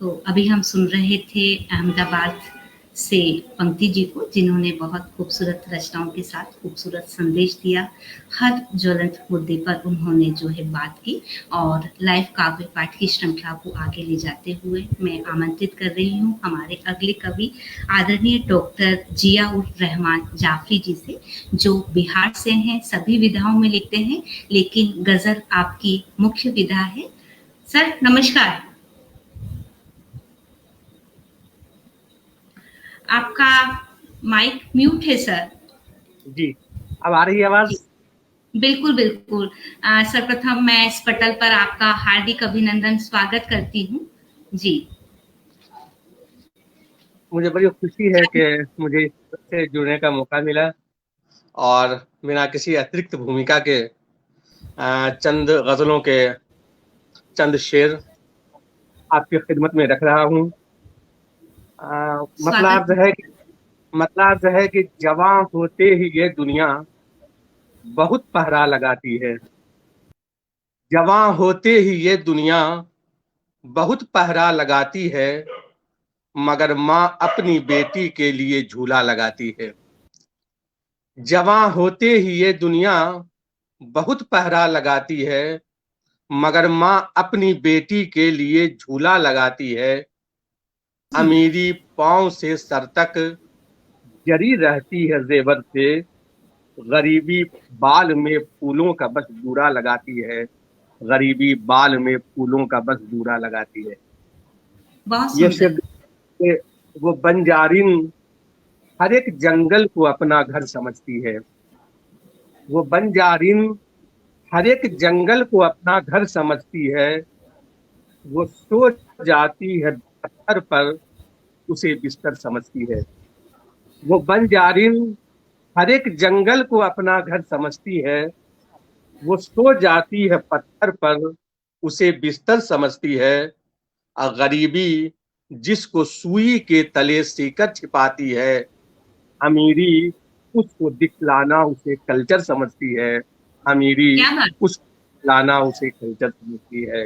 तो अभी हम सुन रहे थे अहमदाबाद से पंक्ति जी को, जिन्होंने बहुत खूबसूरत रचनाओं के साथ खूबसूरत संदेश दिया। हर ज्वलंत मुद्दे पर उन्होंने जो है बात की और लाइव काव्य पाठ की श्रृंखला को आगे ले जाते हुए मैं आमंत्रित कर रही हूँ हमारे अगले कवि आदरणीय डॉक्टर जिया उर रहमान जाफरी जी से, जो बिहार से हैं, सभी विधाओं में लिखते हैं, लेकिन गजल आपकी मुख्य विधा है। सर नमस्कार। आपका माइक म्यूट है सर। जी, अब आ रही है आवाज? बिल्कुल बिल्कुल। सर्वप्रथम मैं इस पटल पर आपका हार्दिक अभिनंदन स्वागत करती हूँ जी। मुझे बड़ी खुशी है कि मुझे इससे जुड़ने का मौका मिला और बिना किसी अतिरिक्त भूमिका के चंद गजलों के चंद शेर आपकी खिदमत में रख रहा हूँ। स्वागत। मतलब है कि जवां होते ही ये दुनिया बहुत पहरा लगाती है। जवां होते ही ये दुनिया बहुत पहरा लगाती है, मगर माँ अपनी बेटी के लिए झूला लगाती है। जवां होते ही ये दुनिया बहुत पहरा लगाती है, मगर माँ अपनी बेटी के लिए झूला लगाती है। अमीरी पांव से सर तक जरी रहती है जेवर से, गरीबी बाल में फूलों का बस जूड़ा लगाती है। गरीबी बाल में फूलों का बस जूड़ा लगाती है। बहुत ये सुंदर। शेर वो बंजारिन हर एक जंगल को अपना घर समझती है। वो बंजारिन हर एक जंगल को अपना घर समझती है। वो सो जाती है पत्थर पर, उसे बिस्तर समझती है। वो बंजारिन हर एक जंगल को अपना घर समझती है। वो सो जाती है पत्थर पर, उसे बिस्तर समझती है। गरीबी जिसको सुई के तले सीकर छिपाती है, अमीरी उसको दिखलाना उसे कल्चर समझती है। अमीरी क्या बात। उसको दिखलाना उसे कल्चर समझती है।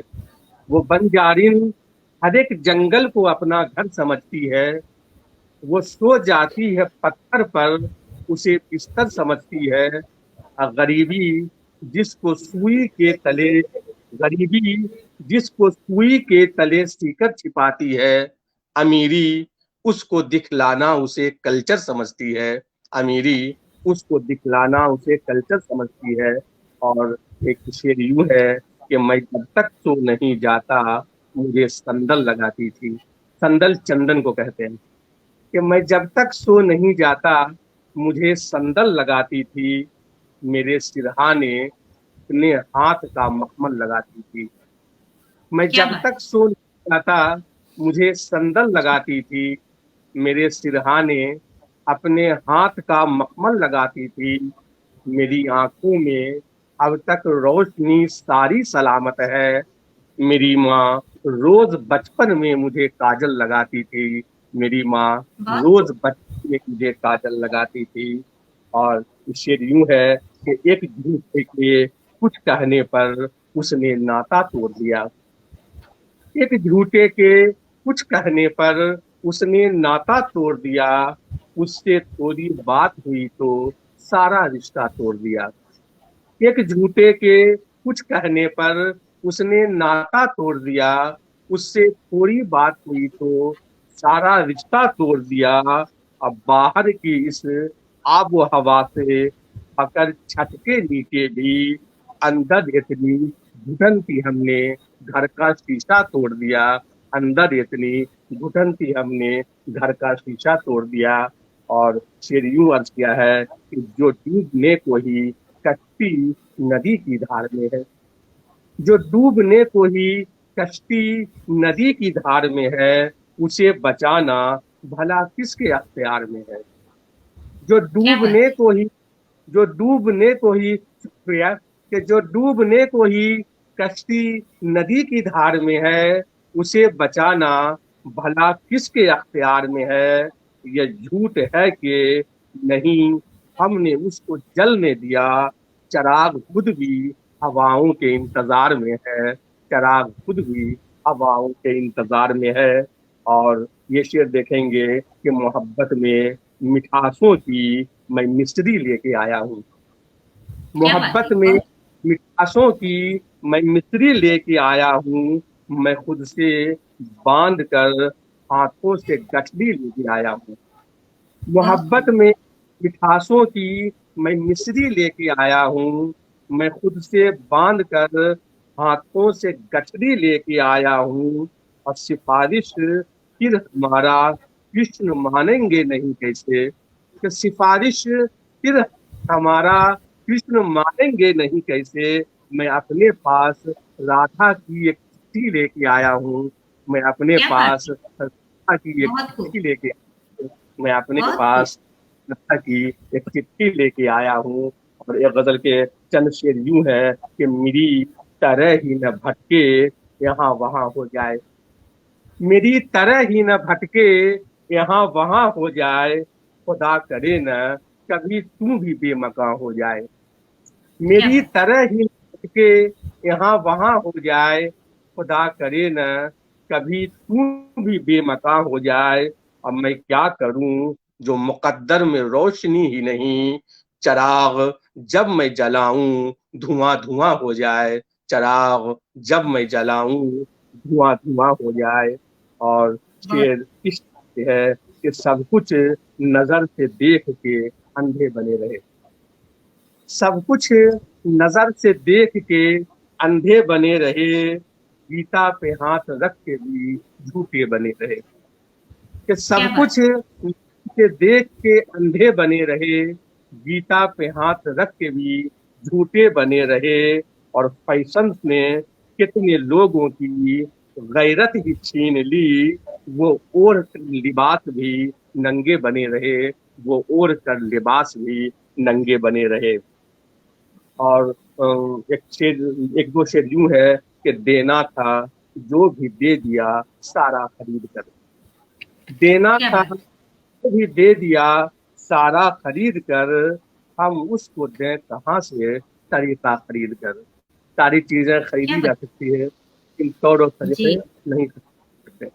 वो बंजारिन हर एक जंगल को अपना घर समझती है। वो सो जाती है पत्थर पर, उसे बिस्तर समझती है। गरीबी जिसको सुई के तले गरीबी जिसको सुई के तले सीकर छिपाती है, अमीरी उसको दिखलाना उसे कल्चर समझती है। अमीरी उसको दिखलाना उसे कल्चर समझती है। और एक शेर यूं है कि मैं जब तक सो नहीं जाता मुझे संदल लगाती थी। संदल चंदन को कहते हैं। कि मैं जब तक सो नहीं जाता मुझे संदल लगाती थी। मेरे सिरहाने अपने हाथ का मखमल लगाती थी। मैं क्या जब बात। तक सो नहीं जाता मुझे संदल लगाती थी। मेरे सिरहाने अपने हाथ का मखमल लगाती थी। मेरी आंखों में अब तक रोशनी सारी सलामत है। मेरी माँ रोज बचपन में मुझे काजल लगाती थी। मेरी माँ बहुत। रोज बचपन में मुझे काजल लगाती थी। और शेर यूं है कि एक झूठे के कुछ कहने पर उसने नाता तोड़ दिया। एक झूठे के कुछ कहने पर उसने नाता तोड़ दिया। उससे थोड़ी बात हुई तो सारा रिश्ता तोड़ दिया। एक झूठे के कुछ कहने पर उसने नाता तोड़ दिया। उससे थोड़ी बात हुई तो सारा रिश्ता तोड़ दिया। अब बाहर की इस आबो हवा से अगर छत के नीचे भी अंदर इतनी घुटन थी हमने घर का शीशा तोड़ दिया। अंदर इतनी घुटन थी हमने घर का शीशा तोड़ दिया। और शेर यूं अर्ज किया है कि जो डूबने को ही कश्ती नदी की धार में है। जो डूबने को ही कश्ती नदी की धार में है, उसे बचाना भला किसके अख्तियार में है। जो क्या बात डूबने है। को ही जो डूबने को ही शुक्रिया कि जो डूबने को ही कश्ती नदी की धार में है, उसे बचाना भला किसके अख्तियार में है। यह झूठ है कि नहीं हमने उसको जलने दिया। चिराग खुद भी हवाओं के इंतजार में है। चिराग खुद भी हवाओं के इंतजार में है। और ये शेर देखेंगे कि मोहब्बत में मिठासों की मैं मिस्री लेके आया हूँ। क्या बात मोहब्बत है, में बहुत मिठासों की मैं मिस्री लेके आया हूँ। मैं खुद से बांध कर हाथों से गठरी लेके आया हूँ। बहुत मोहब्बत खूब। में मिठासों की मैं मिस्री लेके आया हूँ। मैं खुद से बांध कर हाथों से गठरी लेके आया हूँ। और सिफारिश फिर हमारा कृष्ण मानेंगे नहीं कैसे, कि सिफारिश फिर हमारा कृष्ण मानेंगे नहीं कैसे। मैं अपने पास राधा की एक चिट्ठी लेके आया हूँ। मैं अपने क्या बात पास है, राधा की एक बहुत खूब, चिट्ठी लेके आया हूँ। मैं अपने बहुत खूब। पास राधा की एक चिट्ठी लेके आया हूँ। और एक गजल के चंद शेर यूं है कि मेरी तरह ही न भटके यहाँ वहां हो जाए। मेरी तरह ही न भटके यहाँ वहां हो जाए। खुदा करे न कभी तू भी बेमकां हो जाए। क्या मेरी बात है, तरह ही न भटके यहाँ वहां हो जाए। खुदा करे न कभी तू भी बेमकां हो जाए। अब मैं क्या करूं जो मुकद्दर में रोशनी ही नहीं। चराग जब मैं जलाऊं धुआं धुआं हो जाए। चराग जब मैं जलाऊं धुआं धुआं हो जाए। और बहुत शेर इस तरह से है कि सब कुछ नजर से देख के अंधे बने रहे। सब कुछ नजर से देख के अंधे बने रहे। गीता पे हाथ रख के भी झूठे बने रहे। कि क्या सब बात कुछ के देख के अंधे बने रहे। गीता पे हाथ रख के भी झूठे बने रहे। और फैशन ने कितने लोगों की गैरत ही छीन ली। वो ओढ़ कर लिबास भी नंगे बने रहे। वो ओढ़ कर लिबास भी नंगे बने रहे। और एक दो शेर यूं है कि देना था जो भी दे दिया सारा खरीद कर। देना क्या था बात, जो भी दे दिया सारा खरीद कर। हम उसको दें कहाँ से तरीका खरीद कर। सारी चीजें क्या खरीदी जा बात, सकती है लेकिन तौर और तरीके जी, नहीं खरीद सकते।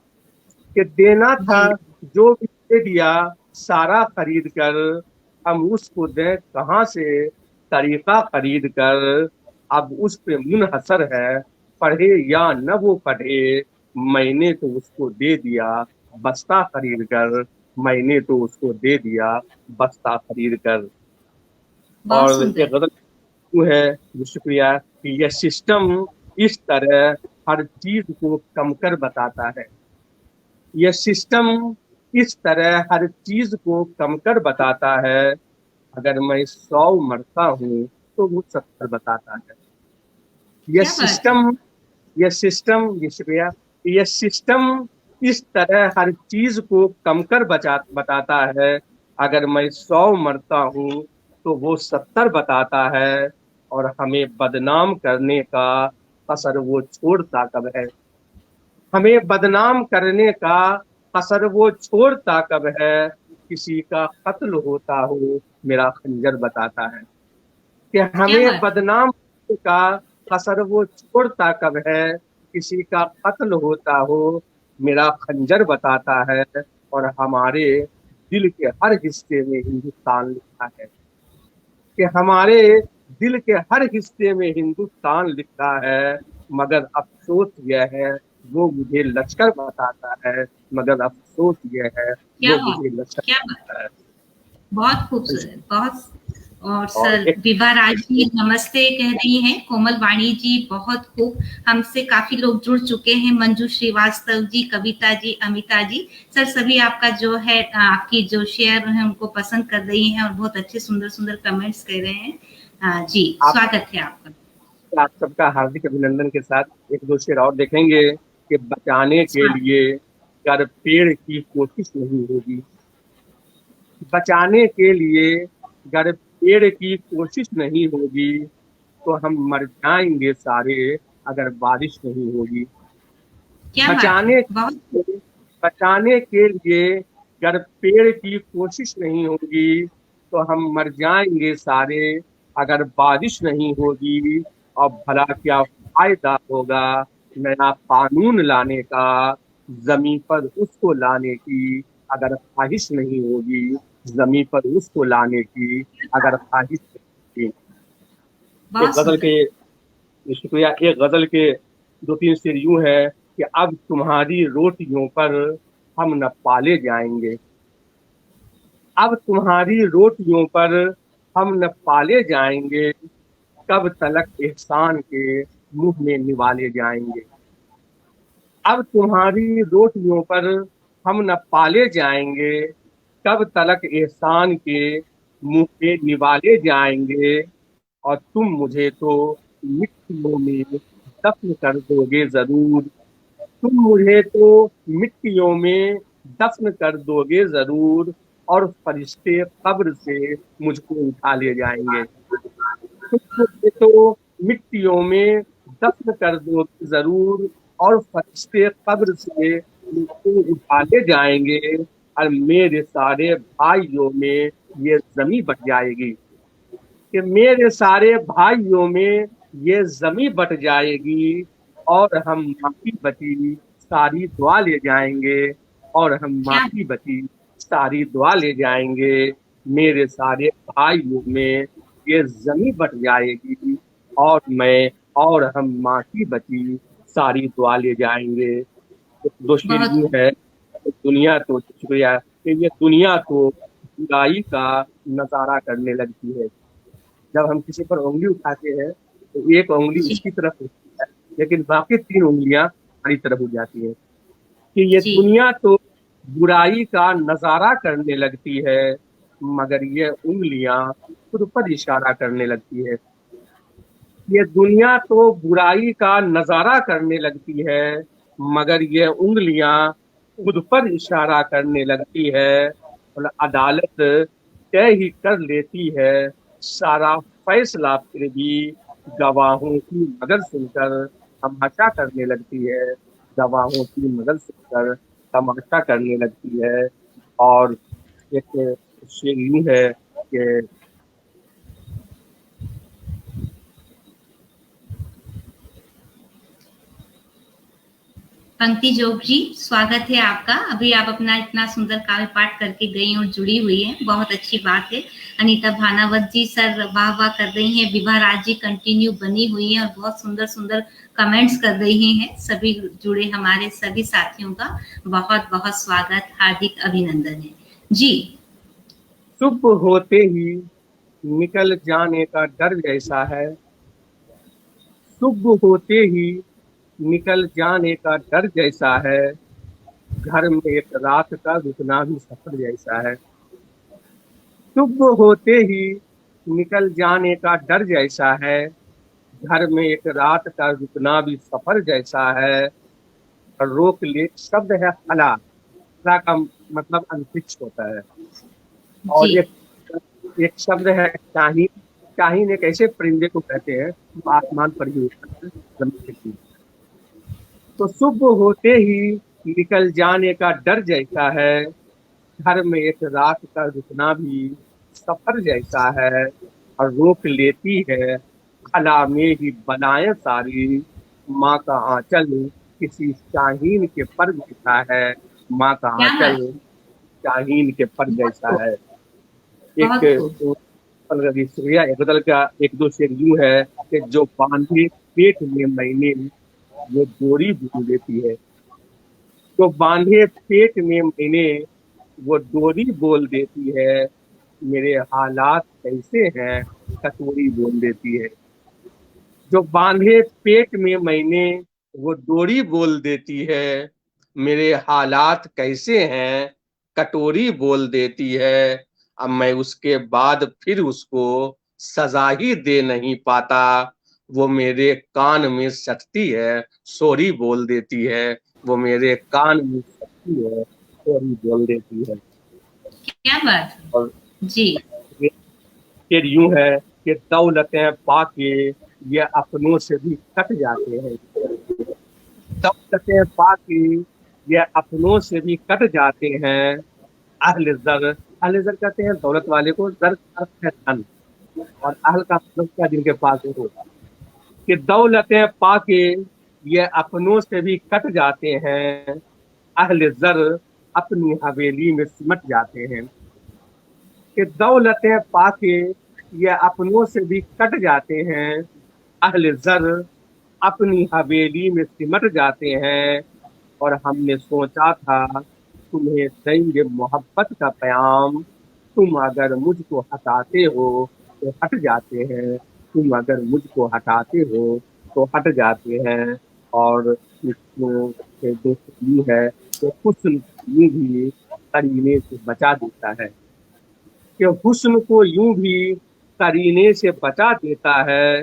कि देना था जी, जो भी दे दिया सारा खरीद कर। हम उसको दें कहाँ से तरीका खरीद कर। अब उस पे मुनहसर है पढ़े या न वो पढ़े। मैंने तो उसको दे दिया बस्ता खरीद कर। मैंने तो उसको दे दिया बस्ता खरीद कर। बहुत और एक सुंदर। गजल यूं है जो शुक्रिया कि यह सिस्टम इस तरह हर चीज को कम कर बताता है। यह सिस्टम इस तरह हर चीज को कम कर बताता है। अगर मैं 100 मरता हूँ तो वो 70 बताता है। यह क्या बात है, सिस्टम यह सिस्टम ये शुक्रिया। यह सिस्टम इस तरह हर चीज को कम कर बताता है। अगर मैं 100 मरता हूँ तो वो 70 बताता है। और हमें बदनाम करने का असर वो छोड़ता कब है। हमें बदनाम करने का असर वो छोड़ता कब है। किसी का कत्ल होता हो मेरा खंजर बताता है। कि क्या हमें बात, बदनाम करने का असर वो छोड़ता कब है। किसी का कत्ल होता हो मेरा खंजर बताता है। और हमारे दिल के हर हिस्से में हिंदुस्तान लिखा है। कि हमारे दिल के हर हिस्से में हिंदुस्तान लिखा है। मगर अफसोस यह है वो मुझे लश्कर बताता है। मगर अफसोस यह है क्या वो बात, मुझे लश्कर क्या बात, बताता है। बहुत खूबसूरत, बहुत। और और सर एक विभा राज जी नमस्ते कह रही हैं, कोमल वाणी जी बहुत खूब, हमसे काफी लोग जुड़ चुके हैं, मंजू श्रीवास्तव जी, कविता जी, अमिता जी, सर सभी आपका जो है आपकी जो शेयर है उनको पसंद कर रही हैं और बहुत अच्छे सुंदर सुंदर कमेंट्स कर रहे हैं। जी आप स्वागत है आपका। आप सबका हार्दिक अभिनंदन के साथ एक दो शेर और देखेंगे कि बचाने के स्वागत। लिए अगर पेड़ की कोशिश नहीं होगी। बचाने के लिए अगर पेड़ की कोशिश नहीं होगी तो हम मर जाएंगे सारे अगर बारिश नहीं होगी। क्या बात है, बचाने बहुत बचाने के लिए अगर पेड़ की कोशिश नहीं होगी तो हम मर जाएंगे सारे अगर बारिश नहीं होगी। और भला क्या फायदा होगा नया कानून लाने का, जमीन पर उसको लाने की अगर ख्वाहिश नहीं होगी, जमीन पर उसको लाने की अगर ख्वाहिश नहीं होगी। एक बहुत गजल सुंदर। के शुक्रिया, एक गजल के दो तीन शेर यूं है कि अब तुम्हारी रोटियों पर हम न पाले जाएंगे, अब तुम्हारी रोटियों पर हम न पाले जाएंगे, कब तलक एहसान के मुंह में निवाले जाएंगे। अब तुम्हारी रोटियों पर हम न पाले जाएंगे, कब तलक एहसान के मुंह पे निवाले जाएंगे। और तुम मुझे तो मिट्टियों में दफन कर दोगे जरूर, तुम मुझे तो मिट्टियों में दफन कर दोगे जरूर, और फरिश्ते कब्र से मुझको उठा ले जाएंगे। तुम मुझे तो मिट्टियों में दफन कर दोगे जरूर, और फरिश्ते कब्र से मुझको उठा ले जाएंगे, और मेरे सारे भाइयों में ये जमी बट जाएगी, कि मेरे सारे भाइयों में ये जमी बट जाएगी, और हम माँ की बची सारी दुआ ले जाएंगे, और हम माँ क्या की बची सारी दुआ ले जाएंगे। मेरे सारे भाइयों में ये जमी बट जाएगी, और मैं और हम माँ की बची सारी दुआ ले जाएंगे। दो शेर बहुत यूं है, दुनिया तो शुक्रिया, कि ये दुनिया तो बुराई का नजारा करने लगती है। जब हम किसी पर उंगली उठाते हैं तो एक उंगली जी। उसकी तरफ होती है, लेकिन बाकी तीन उंगलियां हमारी तरफ हो जाती है। कि ये जी। दुनिया तो बुराई का नजारा करने लगती है, मगर ये उंगलियां खुद पर इशारा करने लगती है। ये दुनिया तो बुराई का नजारा करने लगती है, मगर ये उंगलियां खुद पर इशारा करने लगती है। और अदालत तय ही कर लेती है सारा फैसला, फिर भी गवाहों की मगर सुनकर तमाशा करने लगती है, गवाहों की मगर सुनकर तमाशा करने लगती है। और एक शेर यूं है कि पंक्ति जोग जी, स्वागत है आपका। अभी आप अपना इतना सुंदर काव्य पाठ करके गई और जुड़ी हुई हैं, बहुत अच्छी बात है। अनीता भानावत जी सर वाह वाह कर रही हैं, विभा राज जी कंटिन्यू बनी हुई हैं और बहुत सुंदर सुंदर कमेंट्स कर रही हैं। सभी जुड़े हमारे सभी साथियों का बहुत बहुत स्वागत, हार्दिक अभिनंदन है जी। सुबह होते ही निकल जाने का डर जैसा है, सुबह होते ही निकल जाने का डर जैसा है, घर में एक रात का रुकना भी सफर जैसा है। सुबह होते ही निकल जाने का डर जैसा है, घर में एक रात का रुकना भी सफर जैसा है। और रोक ले शब्द है खला, खला का मतलब अंतरिक्ष होता है। जी। और एक शब्द है शाहीन, शाहीन एक ऐसे परिंदे को कहते हैं जो आसमान पर ही उड़ता है, जमीन पे नहीं। तो सुबह होते ही निकल जाने का डर जैसा है, घर में एक रात का रुकना भी सफर जैसा है। और रोक लेती है खला में ही बनाए सारी, माँ का आंचल किसी शाहीन के पर जैसा है, माँ का क्या आंचल बात। शाहीन के पर बहुत जैसा खूब। है। एक बहुत खूब। शुक्रिया, एक बदल का एक दो शेर यूं है कि जो बांधे पेट में मैंने वो डोरी भूल देती है, तो बांधे पेट में मैंने वो डोरी बोल देती है, मेरे हालात कैसे हैं कटोरी बोल देती है। जो बांधे पेट में मैंने वो डोरी बोल देती है, मेरे हालात कैसे हैं कटोरी बोल देती है। अब मैं उसके बाद फिर उसको सजा ही दे नहीं पाता, वो मेरे कान में सटती है सॉरी बोल देती है, वो मेरे कान में सटती है सॉरी बोल देती है। क्या बात और है जी। फिर यूं है कि दौलतें पाके ये अपनों से भी कट जाते हैं, दौलतें पाके ये अपनों से भी कट जाते हैं। अहले जर कहते हैं दौलत वाले को, जर का अर्थ है धन, और अहल का मतलब क्या जिनके पास हो। कि दौलतें पाके ये अपनों से भी कट जाते हैं, अहले जर अपनी हवेली में सिमट जाते हैं। कि दौलतें पाके ये अपनों से भी कट जाते हैं, अहले जर अपनी हवेली में सिमट जाते हैं। और हमने सोचा था तुम्हें देंगे मोहब्बत का पैगाम, तुम अगर मुझको हटाते हो तो हट जाते हैं, तुम अगर मुझको हटाते हो तो हट जाते हैं। और इसमें से दोस्ती है कि हुस्न यूं भी करीने से बचा देता है, कि हुस्न को यूं भी करीने से बचा देता है,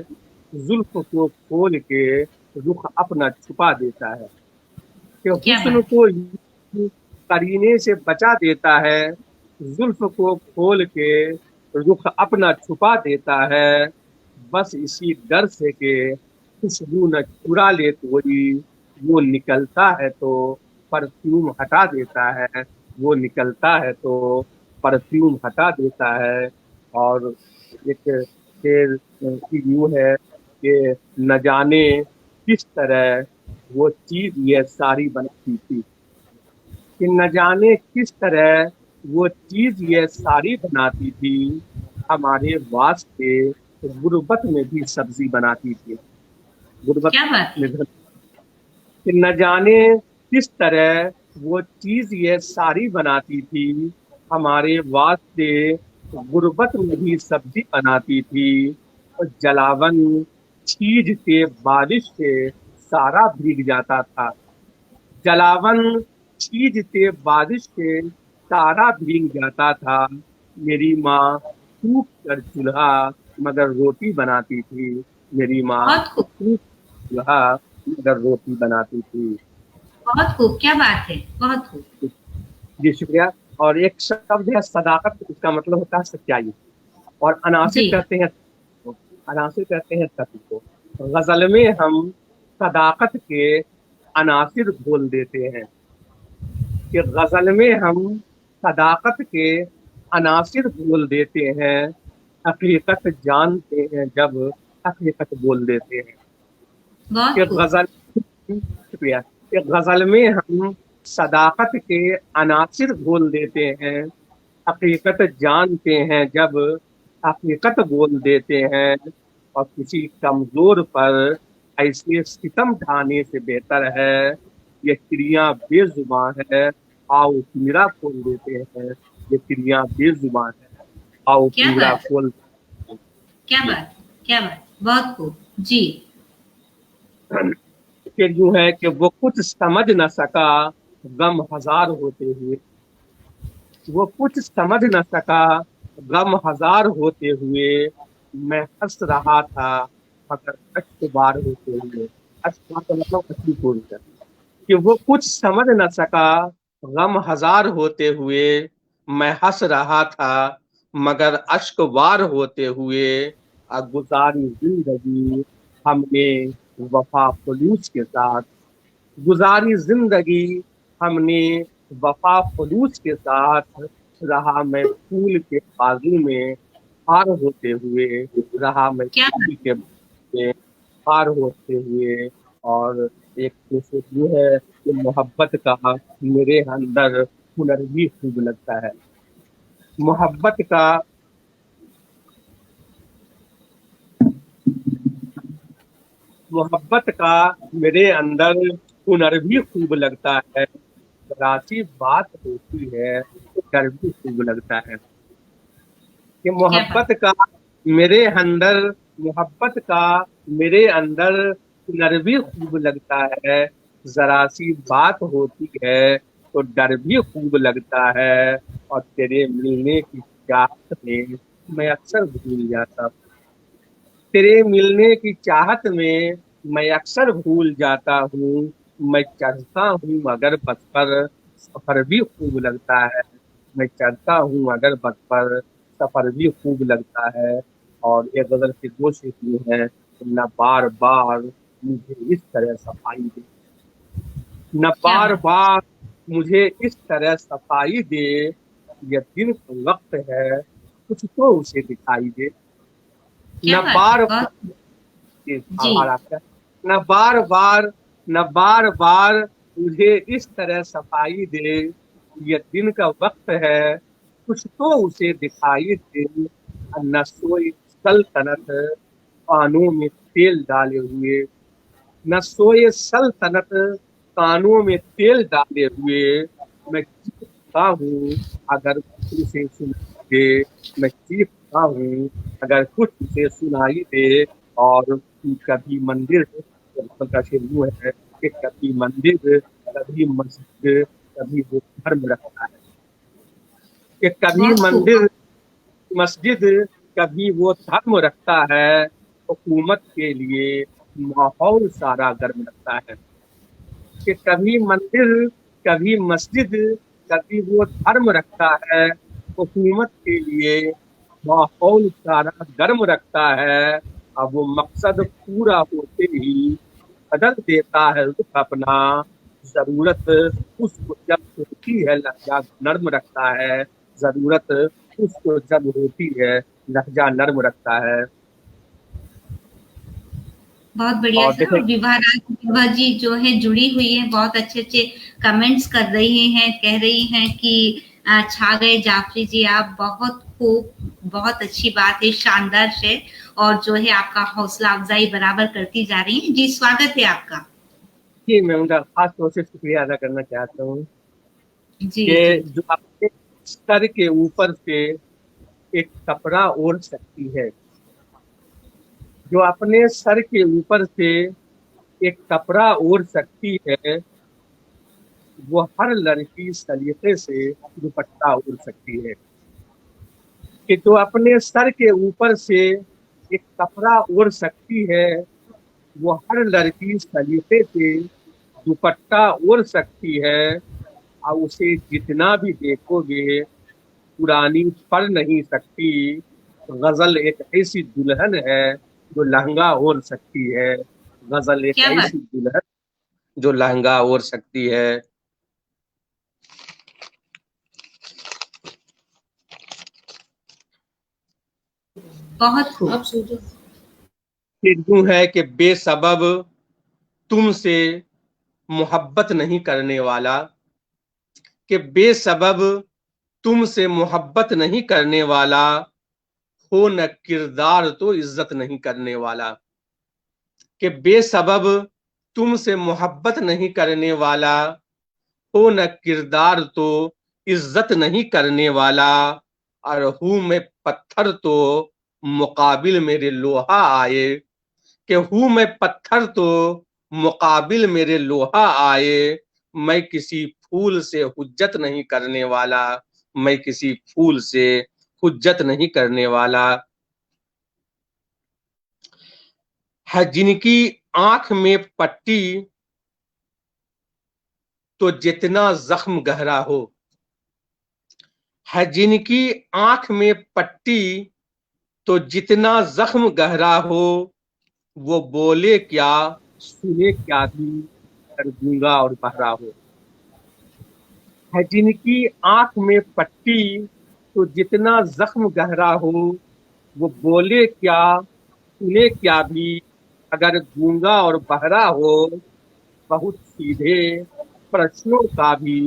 जुल्फ को खोल के रुख अपना छुपा देता है। कि क्या हुस्न बात है। को यूं करीने से बचा देता है, जुल्फ को खोल के रुख अपना छुपा देता है। बस इसी डर से कि खुशबू न चुरा ले कोई, वो निकलता है तो परफ्यूम हटा देता है, वो निकलता है तो परफ्यूम हटा देता है। और एक शेर की यूं है कि न जाने किस तरह वो चीज ये सारी बनती थी, कि न जाने किस तरह वो चीज ये सारी बनाती थी, हमारे वास्ते गुर्बत में भी सब्जी बनाती थी। गुर्बत क्या बात में है। भी, कि न जाने किस तरह वो चीज ये सारी बनाती थी, हमारे वास्ते गुर्बत में भी सब्जी बनाती थी। और जलावन चीज के बारिश से सारा भीग जाता था, जलावन चीज से बारिश से सारा भीग जाता था। मेरी माँ फूक कर चूल्हा मगर रोटी बनाती थी, मेरी माँ बहुत खूब। फूक चूल्हा मगर रोटी बनाती थी। बहुत खूब, क्या बात है। बहुत खूब। जी शुक्रिया। और एक शब्द है सदाकत, इसका मतलब होता है सच्चाई। और अनासिर जी। कहते हैं, अनासिर कहते हैं तत्व को। गजल में हम सदाकत के अनासिर घोल देते हैं, कि गजल में हम सदाकत के अनासिर बोल देते हैं, हकीकत जानते हैं जब हकीकत बोल देते हैं। कि बहुत खूब। गजल, शुक्रिया, कि गजल में हम सदाकत के अनासिर बोल देते हैं, हकीकत जानते हैं जब हकीकत बोल देते हैं। और किसी कमजोर पर ऐसे सितम ढाने से बेहतर है, ये चिड़िया बेजुबान है, आओ पिंजरा खोल देते हैं, ये चिड़िया बेजुबान है, आओ क्या पिंजरा बात। खोल। क्या बात। क्या बात। बहुत खूब। जी। फिर यूं है कि वो कुछ समझ न सका गम हजार होते हुए, वो कुछ समझ न सका गम हजार होते हुए, मैं हंस रहा था मगर अश्क बार होते हुए। अश्क बार का मतलब अश्रु पूर्ण कर, कि वो कुछ समझ न सका गम हजार होते हुए, मैं हंस रहा था मगर अश्क वार होते हुए। गुजारी जिंदगी हमने वफा खुलूस के साथ, गुजारी जिंदगी हमने वफा खुलूस के साथ, रहा मैं फूल के बाजू में हार होते हुए, रहा मैं क्या फूल बात। के बाजू में हार होते हुए। और एक दूसरे ये है कि मोहब्बत का मेरे अंदर हुनर भी खूब लगता है, मोहब्बत का, मोहब्बत का मेरे अंदर हुनर भी खूब लगता है। राशि बात होती है तो डर भी खूब लगता है, कि क्या बात। मोहब्बत का मेरे अंदर, मोहब्बत का मेरे अंदर हुनर भी खूब लगता है। जरा सी बात होती है तो डर भी खूब लगता है। और तेरे मिलने की चाहत में मैं अक्सर भूल जाता, तेरे मिलने की चाहत में मैं अक्सर भूल जाता हूँ। मैं चढ़ता हूँ मगर बस पर सफर भी खूब लगता है, मैं चढ़ता हूँ मगर बस पर सफर भी खूब लगता है। और एक गजल की दो शेर है, न बार बार मुझे इस तरह सफाई दे, न क्या बार बात। बार मुझे इस तरह सफाई दे, यह दिन का वक्त है कुछ तो उसे दिखाई दे। क्या न बात है। बार, बहुत। जी। आभार आपका, न बार बार न बार बार मुझे इस तरह सफाई दे, ये दिन का वक्त है कुछ तो उसे दिखाई दे। न सोई सल्तनत कानों में तेल डाले हुए, न सोए सल्तनत कानों में तेल डाले हुए, मैं चीखता हूँ अगर कुछ उसे सुनाई दे, मैं चीखता हूँ अगर कुछ उसे सुनाई दे। और कभी मंदिर का शेरू है कि कभी मंदिर, कभी मस्जिद, कभी वो धर्म रखता है, कि कभी बहुत खूब। मंदिर मस्जिद, कभी वो धर्म रखता है। हुकूमत के लिए माहौल सारा गर्म रखता है, कि कभी मंदिर, कभी मस्जिद, कभी वो धर्म रखता है। हुकूमत के लिए माहौल सारा गर्म रखता है। अब वो मकसद पूरा होते ही बदल देता है रुख अपना। जरूरत उसको जब होती है लहजा नर्म रखता है, जरूरत उसको जब होती है लहजा नर्म रखता है। बहुत बढ़िया और सर। देखें, और विभा जी जो है जुड़ी हुई है, बहुत अच्छे अच्छे कमेंट्स कर रही हैं, कह रही हैं कि छा गए जाफरी जी आप, बहुत खूब, बहुत अच्छी बात है, शानदार है। और जो है आपका हौसला अफजाई बराबर करती जा रही है जी। स्वागत है आपका। कि मैं उनका खास तौर से शुक्रिया अदा करना चाहता हूँ जी कि जी। जो अपने सर के ऊपर से एक कपड़ा ओढ़ सकती है, जो अपने सर के ऊपर से एक कपड़ा ओढ़ सकती है, वो हर लड़की सलीके से दुपट्टा ओढ़ सकती है। कि जो अपने सर के ऊपर से एक कपड़ा ओढ़ सकती है, वो हर लड़की सलीके से दुपट्टा ओढ़ सकती है। और उसे जितना भी देखोगे पुरानी पड़ नहीं सकती। गजल एक ऐसी दुल्हन है जो लहंगा ओढ़ सकती है, गजल एक क्या बात। ऐसी दुल्हन जो लहंगा ओढ़ सकती है। बहुत खूब। अब सोचो। फिर यूं है कि बेसबब तुमसे मोहब्बत नहीं करने वाला, कि बेसबब तुमसे मोहब्बत नहीं करने वाला, हो न किरदार तो इज्जत नहीं करने वाला। कि बेसबब तुमसे मोहब्बत नहीं करने वाला, हो न किरदार तो इज्जत नहीं करने वाला। और हूं मैं पत्थर तो मुकाबिल मेरे लोहा आए, कि हूं मैं पत्थर तो मुकाबिल मेरे लोहा आए। मैं किसी फूल से हुज्जत नहीं करने वाला, मैं किसी फूल से हुज्जत नहीं करने वाला। है जिनकी आंख में पट्टी तो जितना जख्म गहरा हो, है जिनकी आंख में पट्टी तो जितना जख्म गहरा हो, वो बोले क्या सुने क्या भी अगर गूंगा और बहरा हो। है जिनकी आंख में पट्टी तो जितना जख्म गहरा हो, वो बोले क्या सुने क्या भी अगर गूंगा और बहरा हो। बहुत सीधे प्रश्नों का भी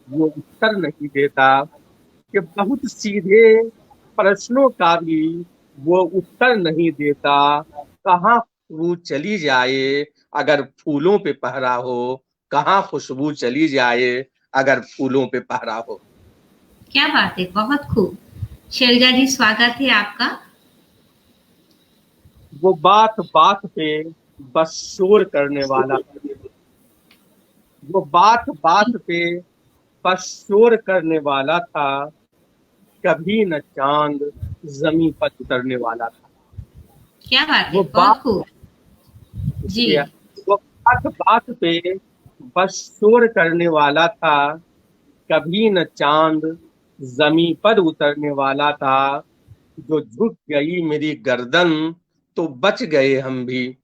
वो उत्तर नहीं देता, कि बहुत सीधे प्रश्नों का भी वो उत्तर नहीं देता। कहाँ खुशबू चली जाए अगर फूलों पे पहरा हो, कहाँ खुशबू चली जाए अगर फूलों पे पहरा हो। क्या बात है, बहुत खूब। शैलजा जी स्वागत है आपका। वो बात बात पे बस शोर करने वाला, वो बात बात पे बस शोर करने वाला था। कभी न चांद जमीन पर उतरने वाला था। क्या बात है, वो बात, बहुत खूब। जी। शुक्रिया। वो बात बात पे बस शोर करने वाला था। कभी न चांद जमी पर उतरने वाला था। जो झुक गई मेरी गर्दन तो बच गए हम भी,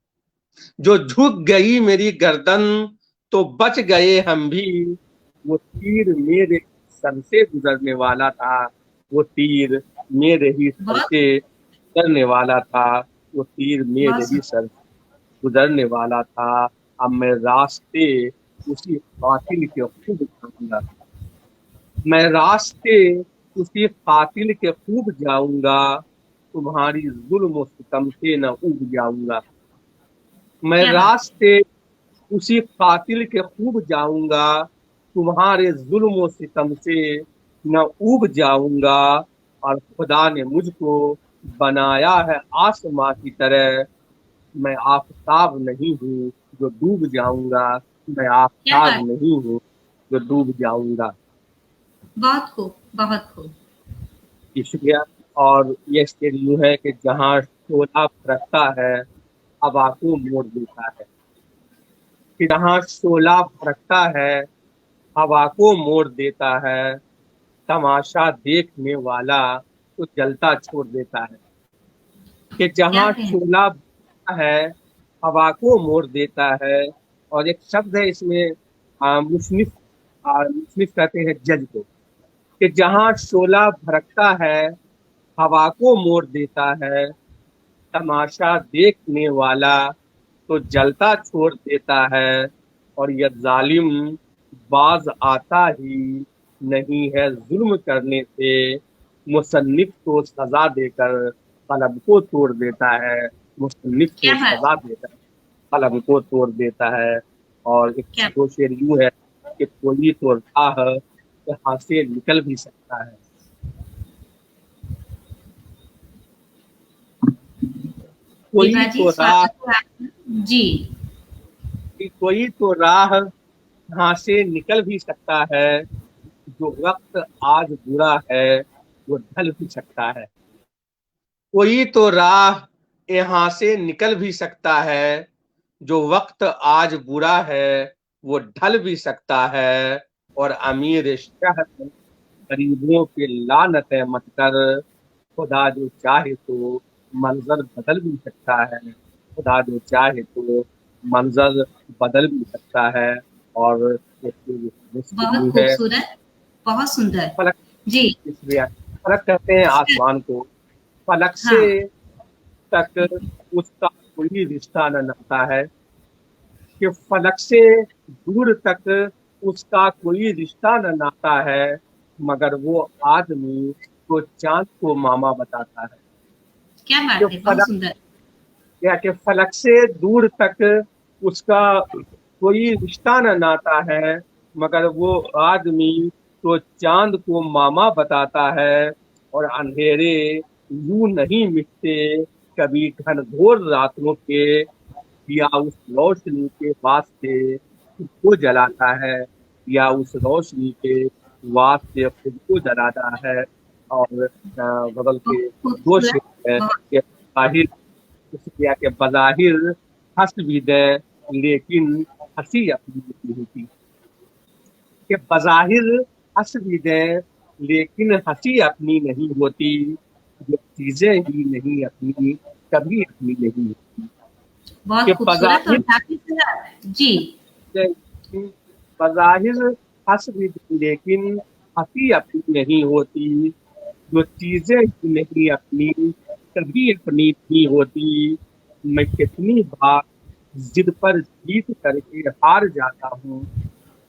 जो झुक गई मेरी गर्दन तो बच गए हम भी। वो तीर मेरे सर से गुजरने वाला था, वो तीर मेरे ही सर बहुत से गुजरने वाला था, वो तीर मेरे बहुत ही सर से गुजरने वाला था। अब मैं रास्ते उसी कातिल के खूब जाऊंगा। मैं रास्ते उसी कातिल के खूब जाऊंगा, तुम्हारी जुल्म सितम से न उब जाऊंगा। मैं क्या बात है। रास्ते उसी कातिल के खूब जाऊंगा, तुम्हारे जुल्म सितम से न ऊब जाऊंगा। और खुदा ने मुझको बनाया है आसमां की तरह, मैं आफताब नहीं हूँ जो डूब जाऊंगा। मैं क्या आफताब बात। नहीं हूँ जो डूब जाऊंगा। बहुत खूब, बहुत खूब। जी शुक्रिया। और ये शेर यूं है कि जहाँ शोला बरसता है, हवा को मोड़ देता है। कि जहाँ शोला बरसता है, हवा को मोड़ देता है, तमाशा देखने वाला तो जलता छोड़ देता है। कि क्या जहाँ कहें। शोला बरसता है, हवा को मोड़ देता है। और एक शब्द है इसमें, मुसनिफ, मुसनिफ कहते हैं जज को, कि जहाँ शोला भड़कता है, हवा को मोड़ देता है, तमाशा देखने वाला तो जलता छोड़ देता है। और यह जालिम बाज आता ही नहीं है जुल्म करने से, मुसन्निफ को सजा देकर कलम को तोड़ देता है। मुसन्निफ क्या को बात सजा है। देकर कलम को तोड़ देता है। और एक क्या। दो शेर यूं है कि कोई तो राह यहाँ से निकल भी सकता है। कोई विभा जी, तो राह, स्वागत है आपका जी। कोई तो राह यहाँ से निकल भी सकता है, जो वक्त आज बुरा है वो ढल भी सकता है। कोई तो राह यहाँ से निकल भी सकता है, जो वक्त आज बुरा है वो ढल भी सकता है। और अमीर शहर गरीबों पे लानतें मत कर, खुदा जो चाहे तो मंजर बदल भी सकता है। खुदा जो चाहे तो मंजर बदल भी सकता है। और एक बहुत मुश्किल है, खूबसूरत, बहुत सुंदर। फलक, जी। इसलिए फलक कहते हैं आसमान को। फलक से हाँ। तक उसका कोई रिश्ता न नाता है। कि फलक से दूर तक उसका कोई रिश्ता न नाता है, मगर वो आदमी तो चांद को मामा बताता है। क्या कि बात है, बहुत फलक, सुंदर। या कि फलक से दूर तक उसका कोई रिश्ता न नाता है, मगर वो आदमी तो चांद को मामा बताता है। और अंधेरे यूं नहीं मिटते कभी घनघोर रातों के, या उस रोशनी के वास्ते खुद को जलाता है, या उस रोशनी के वास्ते खुद को जलाता है। और बगल बहुत के दो खूबसूरत। शेर है बहुत। कि बाहिर, इसलिए कि बज़ाहिर हंस भी दे लेकिन हंसी अपनी नहीं होती। कि बज़ाहिर हंस भी दे लेकिन हंसी अपनी नहीं होती, जो चीजें ही नहीं अपनी कभी अपनी नहीं होती। कि बहुत खूबसूरत और बज़ाहिर, काफी सरल जी। बज़ाहिर हंस भी दे लेकिन हंसी अपनी नहीं होती, जो चीजें ही नहीं अपनी कभी अपनी नहीं होती। मैं कितनी बार जिद पर जीत करके हार जाता हूँ।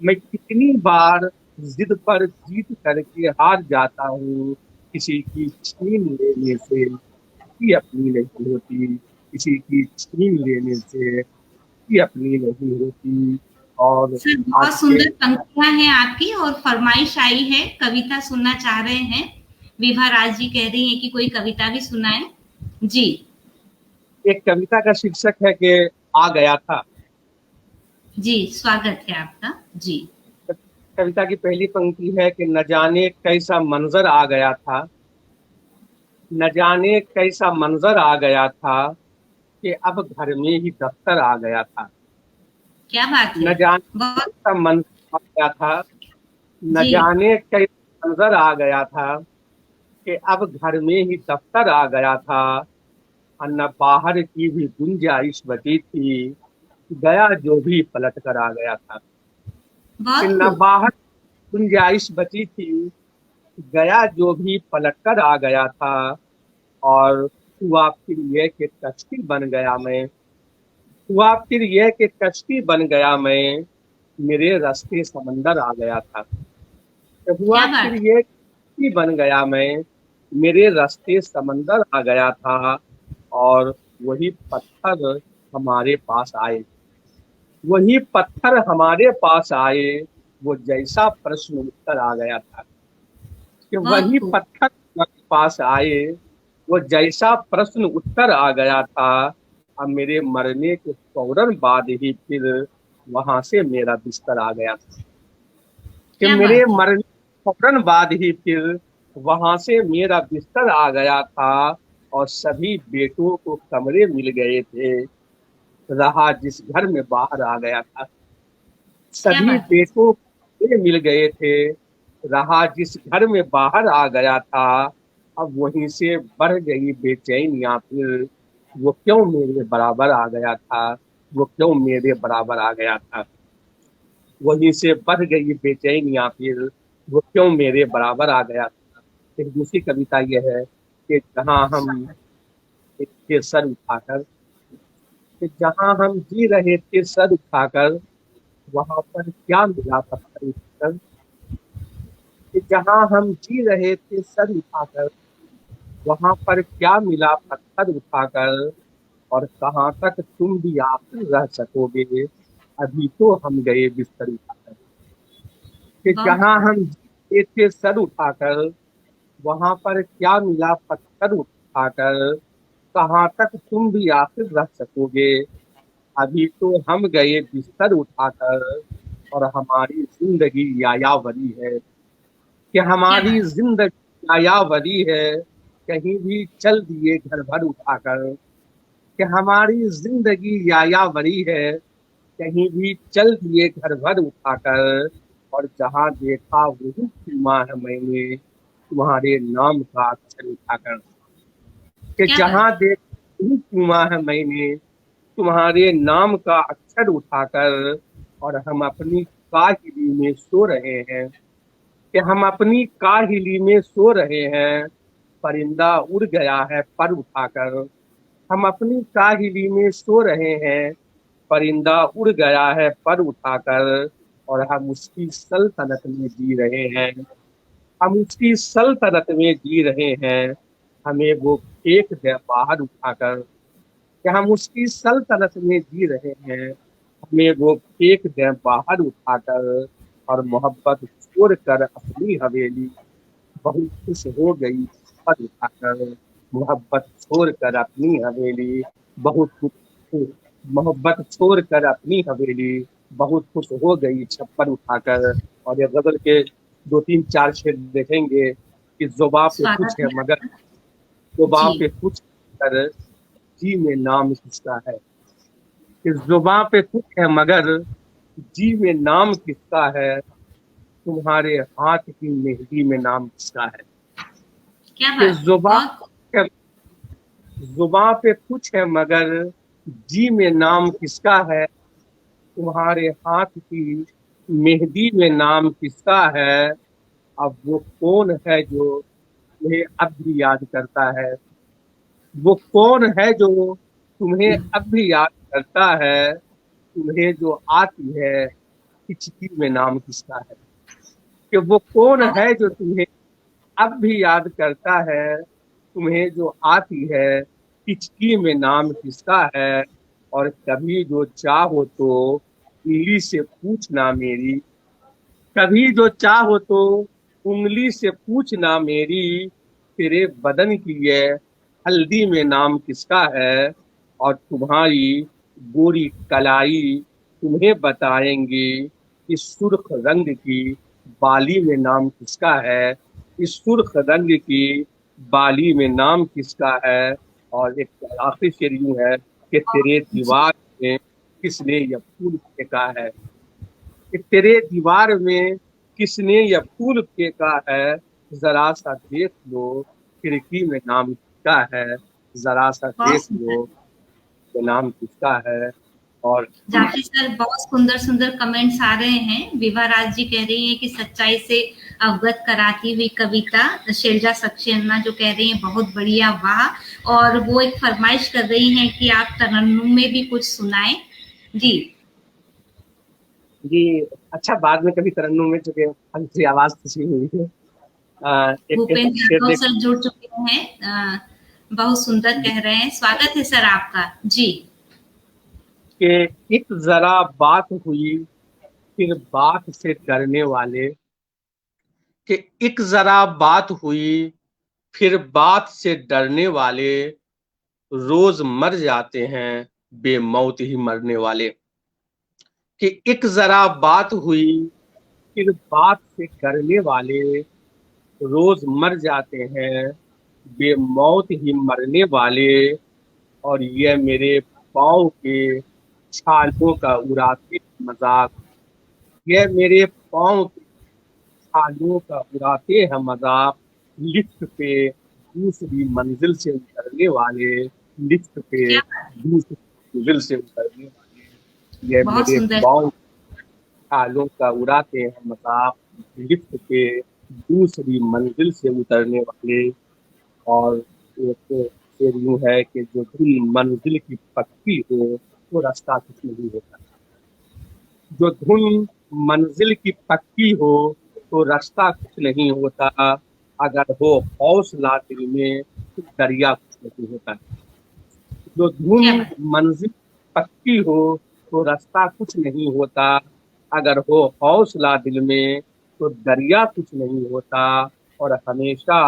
मैं कितनी बार जिद पर जीत करके हार जाता हूँ, किसी की छीन लेने से ही अपनी नहीं होती। किसी की छीन लेने से ही अपनी नहीं होती। और सर, आज बहुत के, सुंदर पंक्तियां हैं आपकी और फरमाइश आई है, कविता सुनना चाह रहे हैं। विभा राज जी कह रही हैं कि कोई कविता भी सुनाए। जी। एक कविता का शीर्षक है कि आ गया था। जी, स्वागत है आपका। जी। कविता की पहली पंक्ति है कि न जाने कैसा मंजर आ गया था, न जाने कैसा मंजर आ गया था, कि अब घर में ही दफ्तर आ गया था। क्या बात है। न जाने बहुत। कैसा मंजर आ गया था, न जी। जाने कैसा मंजर आ गया था, कि अब घर में ही दफ्तर आ गया था। और न बाहर की भी गुंजाइश बची थी, गया जो भी पलट कर आ गया था। कि बहुत न खूब। बाहर गुंजाइश बची थी, गया जो भी पलट कर आ गया था। और हुआ फिर ये कि तस्वीर बन गया मैं। हुआ फिर यह कि कश्ती बन गया मैं, मेरे रास्ते समंदर आ गया था। तो हुआ क्या फिर बात। ये कश्ती बन गया मैं, मेरे रास्ते समंदर आ गया था। और वही पत्थर हमारे पास आए, वही पत्थर हमारे पास आए, वो जैसा प्रश्न उत्तर आ गया था। कि बहुत वही खूब। पत्थर हमारे पास आए, वो जैसा प्रश्न उत्तर आ गया था। अब मेरे मरने के फौरन बाद ही फिर वहां से मेरा बिस्तर आ गया था। कि क्या मेरे बात है। मरने के फौरन बाद ही फिर वहां से मेरा बिस्तर आ गया था। और सभी बेटों को कमरे मिल गए थे, रहा जिस घर में बाहर आ गया था। क्या सभी बात है। बेटों को कमरे मिल गए थे, रहा जिस घर में बाहर आ गया था। अब वहीं से बढ़ गई बेचैनियां फिर, वो क्यों मेरे बराबर आ गया था, वो क्यों मेरे बराबर आ गया था। वहीं से बढ़ गई बेचैनियां फिर, वो क्यों मेरे बराबर आ गया था। एक दूसरी कविता यह है कि जहां हम थे सर उठाकर, कि जहां हम जी रहे थे सर उठाकर, वहां पर क्या मिला पत्थर उठाकर। कि जहां हम जी रहे थे सर उठाकर, वहां पर क्या मिला पत्थर उठाकर। और कहाँ तक तुम भी आखिर रह सकोगे, अभी तो हम गए बिस्तर उठाकर। कि बहुत जहां खूब। हम जी रहे थे सर उठाकर, वहां पर क्या मिला पत्थर उठाकर। कहाँ तक तुम भी आखिर रह सकोगे, अभी तो हम गए बिस्तर उठाकर। और हमारी जिंदगी यायावरी है, कि क्या हमारी बात। जिंदगी यायावरी है, कहीं भी चल दिए घर भर उठाकर। कि हमारी जिंदगी यायावरी है, कहीं भी चल दिए घर भर उठाकर। और जहां देखा वही चूमा है मैंने, तुम्हारे नाम का अक्षर उठाकर। कि क्या बात जहां है। देखा वही चूमा है मैंने, तुम्हारे नाम का अक्षर उठाकर। और हम अपनी काहिली में सो रहे हैं, कि हम अपनी काहिली में सो रहे हैं, परिंदा उड़ गया है पर उठाकर। हम अपनी काहिली में सो रहे हैं, परिंदा उड़ गया है पर उठाकर। और हम उसकी सल्तनत में जी रहे हैं, हम उसकी सल्तनत में जी रहे हैं, हमें वो फेंक दे बाहर उठाकर। कि हम उसकी सल्तनत में जी रहे हैं, हमें वो फेंक दे बाहर उठाकर। और मोहब्बत छोड़ कर अपनी हवेली, बहुत खुश हो गई छप्पर उठाकर। मोहब्बत छोड़ कर अपनी हवेली, बहुत खुश, मोहब्बत छोड़ कर अपनी हवेली, बहुत खुश हो गई छप्पर उठाकर। और ये गजल के दो तीन चार शेर देखेंगे कि जुबां पे कुछ स्वागत है है मगर, आपका। जुबां जी। पे कुछ कर जी में नाम किसका है। कि जुबां पे कुछ है मगर जी में नाम किसका है, तुम्हारे हाथ की मेहंदी में नाम किसका है। क्या कि बात है। जुबां बहुत खूब। जुबां पे कुछ है मगर जी में नाम किसका है, तुम्हारे हाथ की मेहंदी में नाम किसका है। अब वो कौन है जो तुम्हें अब भी याद करता है, वो कौन है जो तुम्हें अब भी याद करता है। तुम्हें जो आती है हिचकी में नाम किसका है। कि वो कौन बहुत है जो खूब। तुम्हें अब भी याद करता है, तुम्हें जो आती है हिचकी में नाम किसका है। और कभी जो चाहो तो उंगली से पूछना मेरी, कभी जो चाहो तो उंगली से पूछना मेरी, तेरे बदन की ये हल्दी में नाम किसका है। और तुम्हारी गोरी कलाई तुम्हें बताएंगी, इस सुर्ख रंग की बाली में नाम किसका है, इस सुर्ख रंग की बाली में नाम किसका है। और एक आखिरी शेर यूं है कि तेरे जी। दीवार में किसने यह फूल फेंका है, कि तेरे दीवार में किसने यह फूल फेंका है। जरा सा देख लो खिड़की में नाम किसका है, जरा सा बहुत देख सुंदर। लो ये नाम किसका है। और जाफी सर, बहुत सुंदर सुंदर कमेंट्स आ रहे हैं। विभा राज जी कह रही हैं कि सच्चाई से अवगत कराती हुई कविता शैलजा सक्सेना जो कह रही हैं बहुत बढ़िया, वाह। और वो एक फरमाइश कर रही हैं कि आप तरन्नुम में भी कुछ सुनाएं। जी जी। अच्छा, बाद में कभी तरन्नुम में, चूंकि हल्की आवाज फंसी हुई है। एक भूपेंद्र शेर यादव देख सर जुड़ चुके हैं। बहुत सुंदर कह रहे हैं, स्वागत है सर आपका। जी के एक जरा बात हुई फिर बात से डरने वाले, कि एक जरा बात हुई फिर बात से डरने वाले, रोज मर जाते हैं बेमौत ही मरने वाले। कि एक जरा बात हुई फिर बात से डरने वाले, रोज मर जाते हैं बेमौत ही मरने वाले। और ये मेरे पाँव के छालों का उड़ाते मजाक, ये मेरे पाँव के छालों का उड़ाते हैं मजाक। लिफ्ट पे दूसरी मंजिल से उतरने वाले, लिफ्ट पे क्या, दूसरी मंजिल से उतरने वाले, ये बहुत मेरे सुंदर। पाँव छालों का उड़ाते हैं मजाक। लिफ्ट पे दूसरी मंजिल से उतरने वाले। और एक शेर यूं है कि जो धुन मंजिल की पक्की हो तो रास्ता कुछ नहीं होता। जो धुन मंजिल की पक्की हो तो रास्ता कुछ नहीं होता। अगर हो हौसला दिल में तो दरिया कुछ नहीं होता। जो धुन क्या बात। मंजिल पक्की हो तो रास्ता कुछ नहीं होता। अगर हो हौसला दिल में तो दरिया कुछ नहीं होता। और हमेशा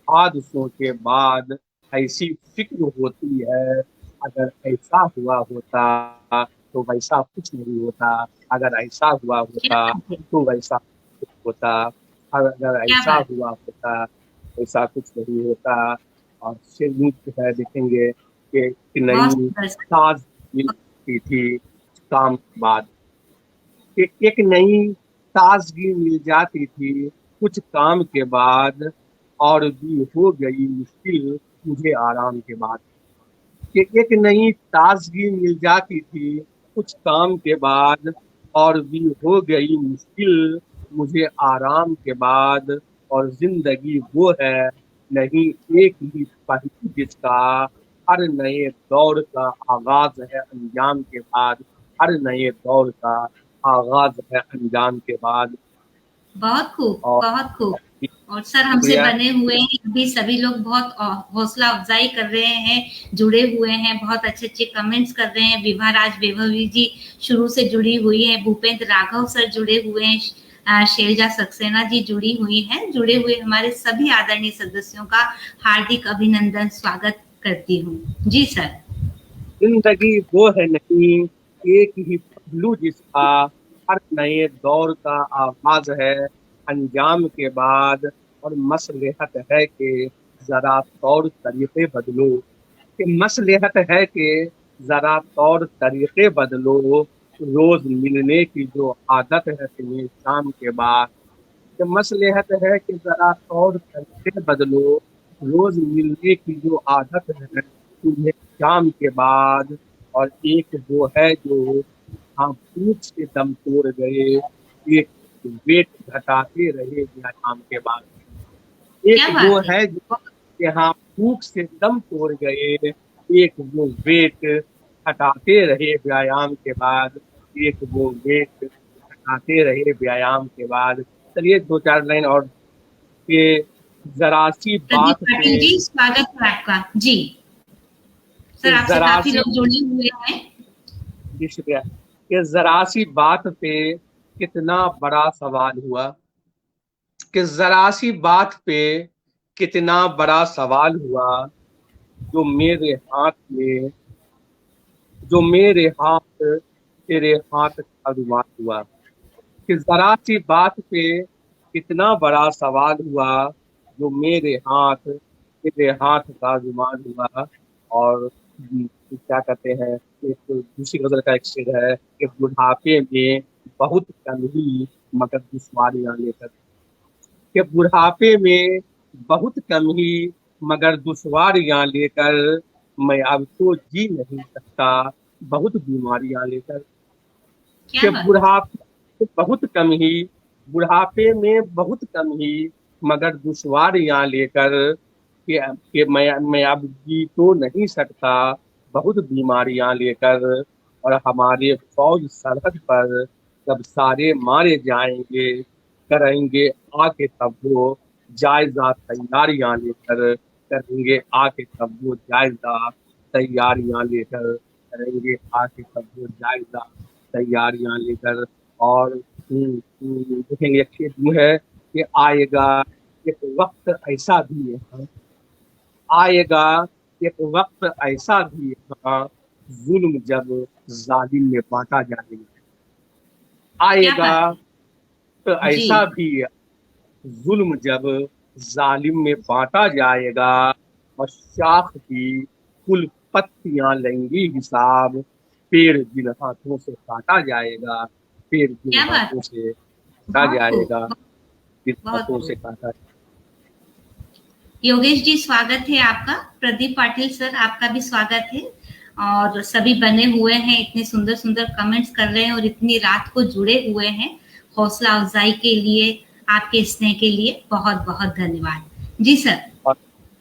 हादसों के बाद ऐसी फिक्र होती है, अगर ऐसा हुआ होता तो वैसा कुछ नहीं होता। अगर ऐसा हुआ क्या होता बात है। तो वैसा कुछ होता। अगर क्या ऐसा बात। हुआ होता वैसा कुछ नहीं होता। और फिर जो है देखेंगे कि एक बहुत नई सुंदर सर। साज मिलती थी काम के बाद, कि एक नई ताजगी मिल जाती थी कुछ काम के बाद। और भी हो गई मुश्किल मुझे आराम के बाद, कि एक नई ताजगी मिल जाती थी कुछ काम के बाद। और भी हो गई मुश्किल मुझे आराम के बाद। और जिंदगी वो है नहीं एक ही पहलू जिसका, हर नए दौर का आगाज है अंजाम के बाद। हर नए दौर का आगाज है अंजाम के बाद। बहुत खूब, और बहुत खूब। और सर हमसे शुक्रिया। बने हुए हैं अभी सभी लोग, बहुत हौसला अफजाई कर रहे हैं, जुड़े हुए हैं, बहुत अच्छे अच्छे कमेंट्स कर रहे हैं। विभा राज बेभवी जी शुरू से जुड़ी हुई है, भूपेंद्र राघव सर जुड़े हुए हैं, शैलजा सक्सेना जी जुड़ी हुई हैं। जुड़े हुए हमारे सभी आदरणीय सदस्यों का हार्दिक अभिनंदन, स्वागत करती हूँ। जी सर। जिंदगी वो है नहीं एक ही पहलू जिसका, हर नए दौर का आगाज है अंजाम के बाद। और मसलहत है कि जरा तौर तरीके बदलो, कि मसलहत है कि जरा तौर तरीके बदलो। रोज मिलने की जो आदत है तुम्हें शाम के बाद, कि मसलहत है कि जरा तौर तरीके बदलो। रोज मिलने की जो आदत है तुम्हें शाम के बाद। और एक वो है जो हाँ भूख से दम तोड़ गए, एक वेट घटाते रहे व्यायाम के बाद। एक क्या वो बात है। है जो यहाँ भूख से दम तोड़ गए, एक वो वेट हटाते रहे व्यायाम के बाद। एक वो वेट हटाते रहे व्यायाम के बाद। चलिए दो चार लाइन और, के जरा सी प्रदीप बात पाटिल पे, जी स्वागत है आपका। जी सर, कि आपसे जरा काफी सी, लोग जुड़े हुए हैं। जी शुक्रिया, कि जरा सी बात पे कितना बड़ा सवाल हुआ, कि जरा सी बात पे कितना बड़ा सवाल हुआ। जो मेरे हाथ में, जो मेरे हाथ तेरे हाथ का रुमाल हुआ, कि जरा सी बात पे कितना बड़ा सवाल हुआ। जो मेरे हाथ तेरे हाथ का रुमाल हुआ। और क्या कहते हैं, एक दूसरी गजल का एक शेर है कि बुढ़ापे में बहुत कम ही मगर दुश्वारियां लेकर, कि बुढ़ापे में बहुत कम ही मगर दुश्वारियां लेकर, मैं अब तो जी नहीं सकता बहुत बीमारियां लेकर। क्या कि बात। बुढ़ापे में बहुत कम ही बुढ़ापे में बहुत कम ही मगर दुश्वारियां लेकर कि मैं अब जी तो नहीं सकता, बहुत बीमारियां लेकर। और हमारे फौज सरहद पर जब सारे मारे जाएंगे, करेंगे आके तब वो जायजा तैयारियां लेकर, करेंगे आके तब वो जायजा तैयारियां लेकर, करेंगे आके तब वो जायजा तैयारियां लेकर। और देखेंगे एक चीज यूं है कि आएगा एक वक्त ऐसा भी है, आएगा एक वक्त ऐसा भी है, जुल्म जब जालिम में बांटा जाएगा। क्या आएगा बात है। तो जी। ऐसा भी है, जुल्म जब जालिम में बांटा जाएगा, और शाख की कुल पत्तियां लेंगी हिसाब, पेड़ जिन हाथों से काटा जाएगा, पेड़ जिन क्या बात हाथों है। से काटा बहुत खूब। जाएगा, जिन बहुत हाथों से खूब। काटा। योगेश जी, स्वागत है आपका। प्रदीप पाटिल सर, आपका भी स्वागत है। और सभी बने हुए हैं, इतने सुंदर सुंदर कमेंट्स कर रहे हैं और इतनी रात को जुड़े हुए हैं। हौसला अफजाई के लिए, आपके स्नेह के लिए बहुत बहुत धन्यवाद जी सर। और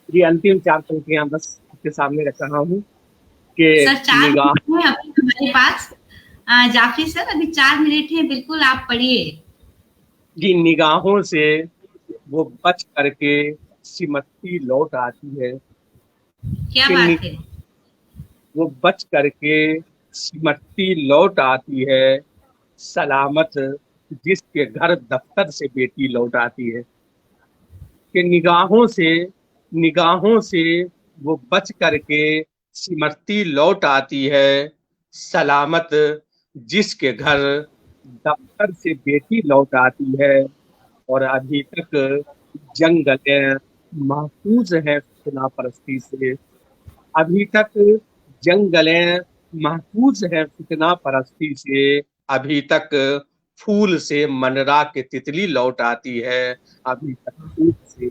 ये अंतिम चार पंक्तियां बस आपके सामने रख रहा हूँ कि सर 4 मिनट निगाह है अभी हमारे पास। जाफरी सर, अभी 4 मिनट है, बिल्कुल आप पढ़िए। की निगाहों से वो बच करके सिमटती लौट आती है, क्या कि बात है। वो बच करके सिमटती लौट आती है, सलामत जिसके घर दफ्तर से बेटी लौट आती है। कि निगाहों से वो बच करके सिमटती लौट आती है, सलामत जिसके घर दफ्तर से बेटी लौट आती है। और अभी तक जंगलें महफूज हैं फितना परस्ती से, अभी तक जंगलें महफूज हैं फितना परस्ती से, अभी तक फूल से मनरा के तितली लौट आती है, अभी तक फूल से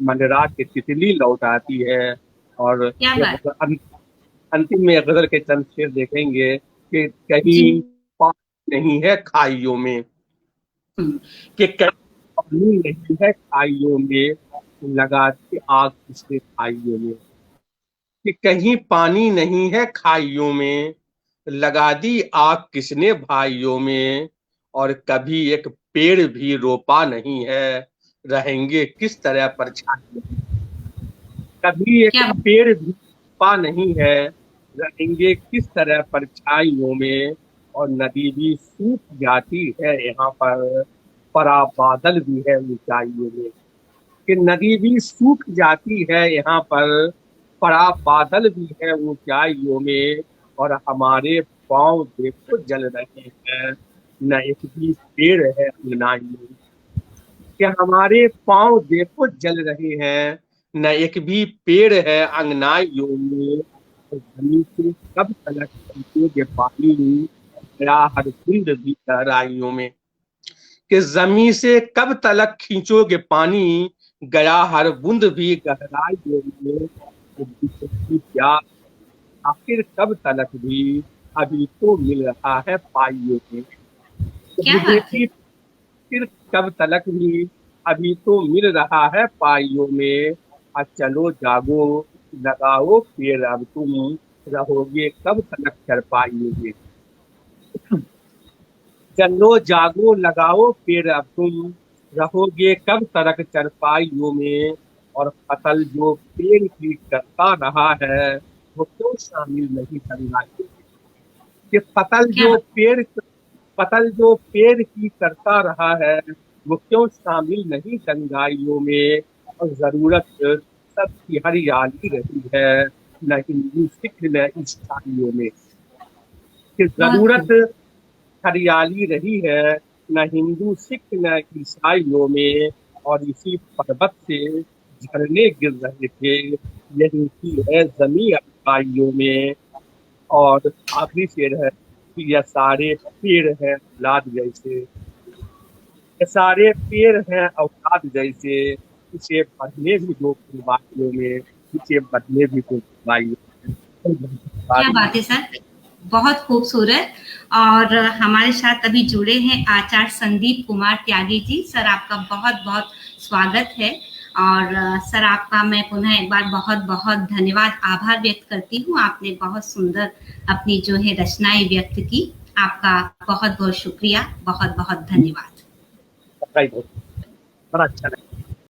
मनरा के तितली लौट आती है। और क्या ये बात। अंतिम में गजल के चंद शेर देखेंगे कि जी। कहीं पानी नहीं है खाइयों में, हम्म, कि कहीं पानी नहीं है खाइयों में, लगाती आग किसने खाइयों में। कि कहीं पानी नहीं है खाइयों में, लगा दी आग किसने भाइयों में। और कभी एक पेड़ भी रोपा नहीं है, रहेंगे किस तरह परछाइयों में। कभी एक क्या बात। पेड़ भी रोपा नहीं है, रहेंगे किस तरह परछाइयों में। और नदी भी सूख जाती है यहाँ पर, परा बादल भी है ऊंचाइयों में। कि नदी भी सूख जाती है यहाँ पर, परा बादल भी है ऊंचाइयों में। और हमारे पांव देखो जल रहे हैं, न एक भी पेड़ है अंगनाई में। कि हमारे पांव देखो जल रहे हैं, न एक भी पेड़ है अंगनाइयों में। और जमीन से कब तलक पहुंचोगे पानी, गया हर बूंद भी गहराइयों में। कि जमी से कब तलक खींचोगे पानी, गया हर बूंद भी गहराइयों में। तो बेटी प्यार आखिर कब तलक भी, अभी तो मिल रहा है पाइयों में। क्या तो बात है। बेटी फिर कब तलक भी, अभी तो मिल रहा है पाइयों में। चलो जागो लगाओ फिर अब तुम, रहोगे कब तलक चरपाइयों में। चलो जागो लगाओ फिर अब तुम, रहोगे कब तलक चरपाइयों में। और फसल जो पेड़ की करता रहा है, वो क्यों शामिल नहीं करवाइयों में। कि क्या बात। फसल जो पेड़ की करता रहा है, वो क्यों शामिल नहीं गंगाइयों में। और जरूरत सबकी हरियाली रही है, न हिंदू सिख न ईसाइयों में। कि बहुत जरूरत खूब। हरियाली रही है, न हिंदू सिख न ईसाइयों में। और इसी पर्वत से झरने गिर रहे थे, यही की है जमी अफवाइयों में। और आखिरी शेर है कि यह सारे पेड़ हैं औलाद जैसे, ये सारे पेड़ हैं औलाद जैसे, इसे बढ़ने भी दो कुर्बानियों में, इसे बढ़ने भी दो कुर्बानियों में। क्या धन्यवाद। बात है सर। बहुत खूबसूरत। और हमारे साथ अभी जुड़े हैं आचार्य संदीप कुमार त्यागी जी। सर आपका बहुत बहुत स्वागत है। और सर आपका मैं पुनः एक बार बहुत बहुत धन्यवाद आभार व्यक्त करती हूँ। आपने बहुत सुंदर अपनी जो है रचनाएं व्यक्त की। आपका बहुत बहुत शुक्रिया, बहुत बहुत धन्यवाद। बड़ा अच्छा लगा।